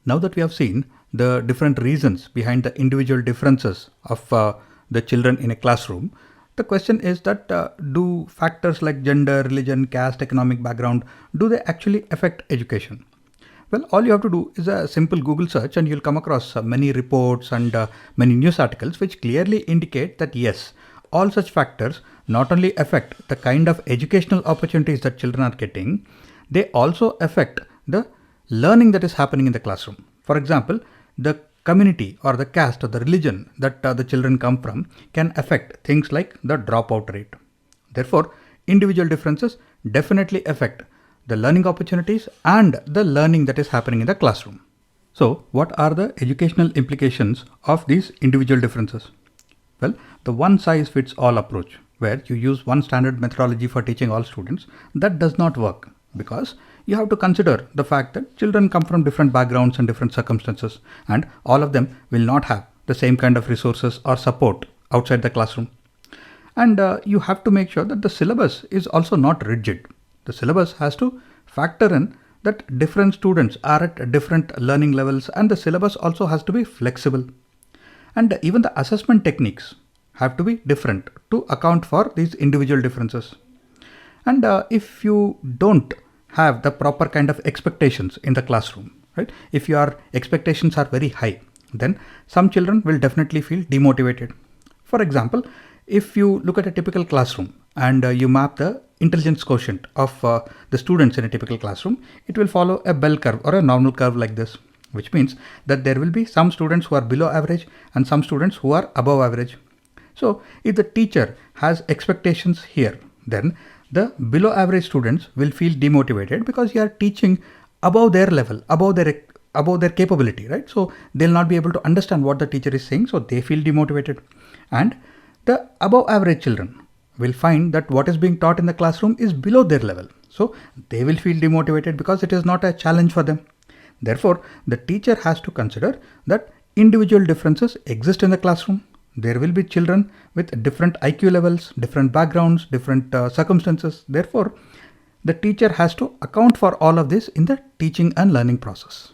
Now that we have seen the different reasons behind the individual differences of the children in a classroom, the question is that do factors like gender, religion, caste, economic background, do they actually affect education? Well, all you have to do is a simple Google search and you'll come across many reports and many news articles which clearly indicate that yes, all such factors not only affect the kind of educational opportunities that children are getting, they also affect the learning that is happening in the classroom. For example, the community or the caste or the religion that the children come from can affect things like the dropout rate. Therefore, individual differences definitely affect the learning opportunities and the learning that is happening in the classroom. So, what are the educational implications of these individual differences? Well, the one size fits all approach, where you use one standard methodology for teaching all students, that does not work, because you have to consider the fact that children come from different backgrounds and different circumstances, and all of them will not have the same kind of resources or support outside the classroom. And you have to make sure that the syllabus is also not rigid. The syllabus has to factor in that different students are at different learning levels, and the syllabus also has to be flexible. And even the assessment techniques have to be different to account for these individual differences. And if you don't have the proper kind of expectations in the classroom, right? If your expectations are very high, then some children will definitely feel demotivated. For example, if you look at a typical classroom and you map the intelligence quotient of the students in a typical classroom, it will follow a bell curve or a normal curve like this, which means that there will be some students who are below average and some students who are above average. So if the teacher has expectations here, then the below average students will feel demotivated because you are teaching above their level, above their capability, right? So they'll not be able to understand what the teacher is saying, so they feel demotivated. And the above average children will find that what is being taught in the classroom is below their level, so they will feel demotivated because it is not a challenge for them. Therefore, the teacher has to consider that individual differences exist in the classroom. There will be children with different IQ levels, different backgrounds, different circumstances. Therefore, the teacher has to account for all of this in the teaching and learning process.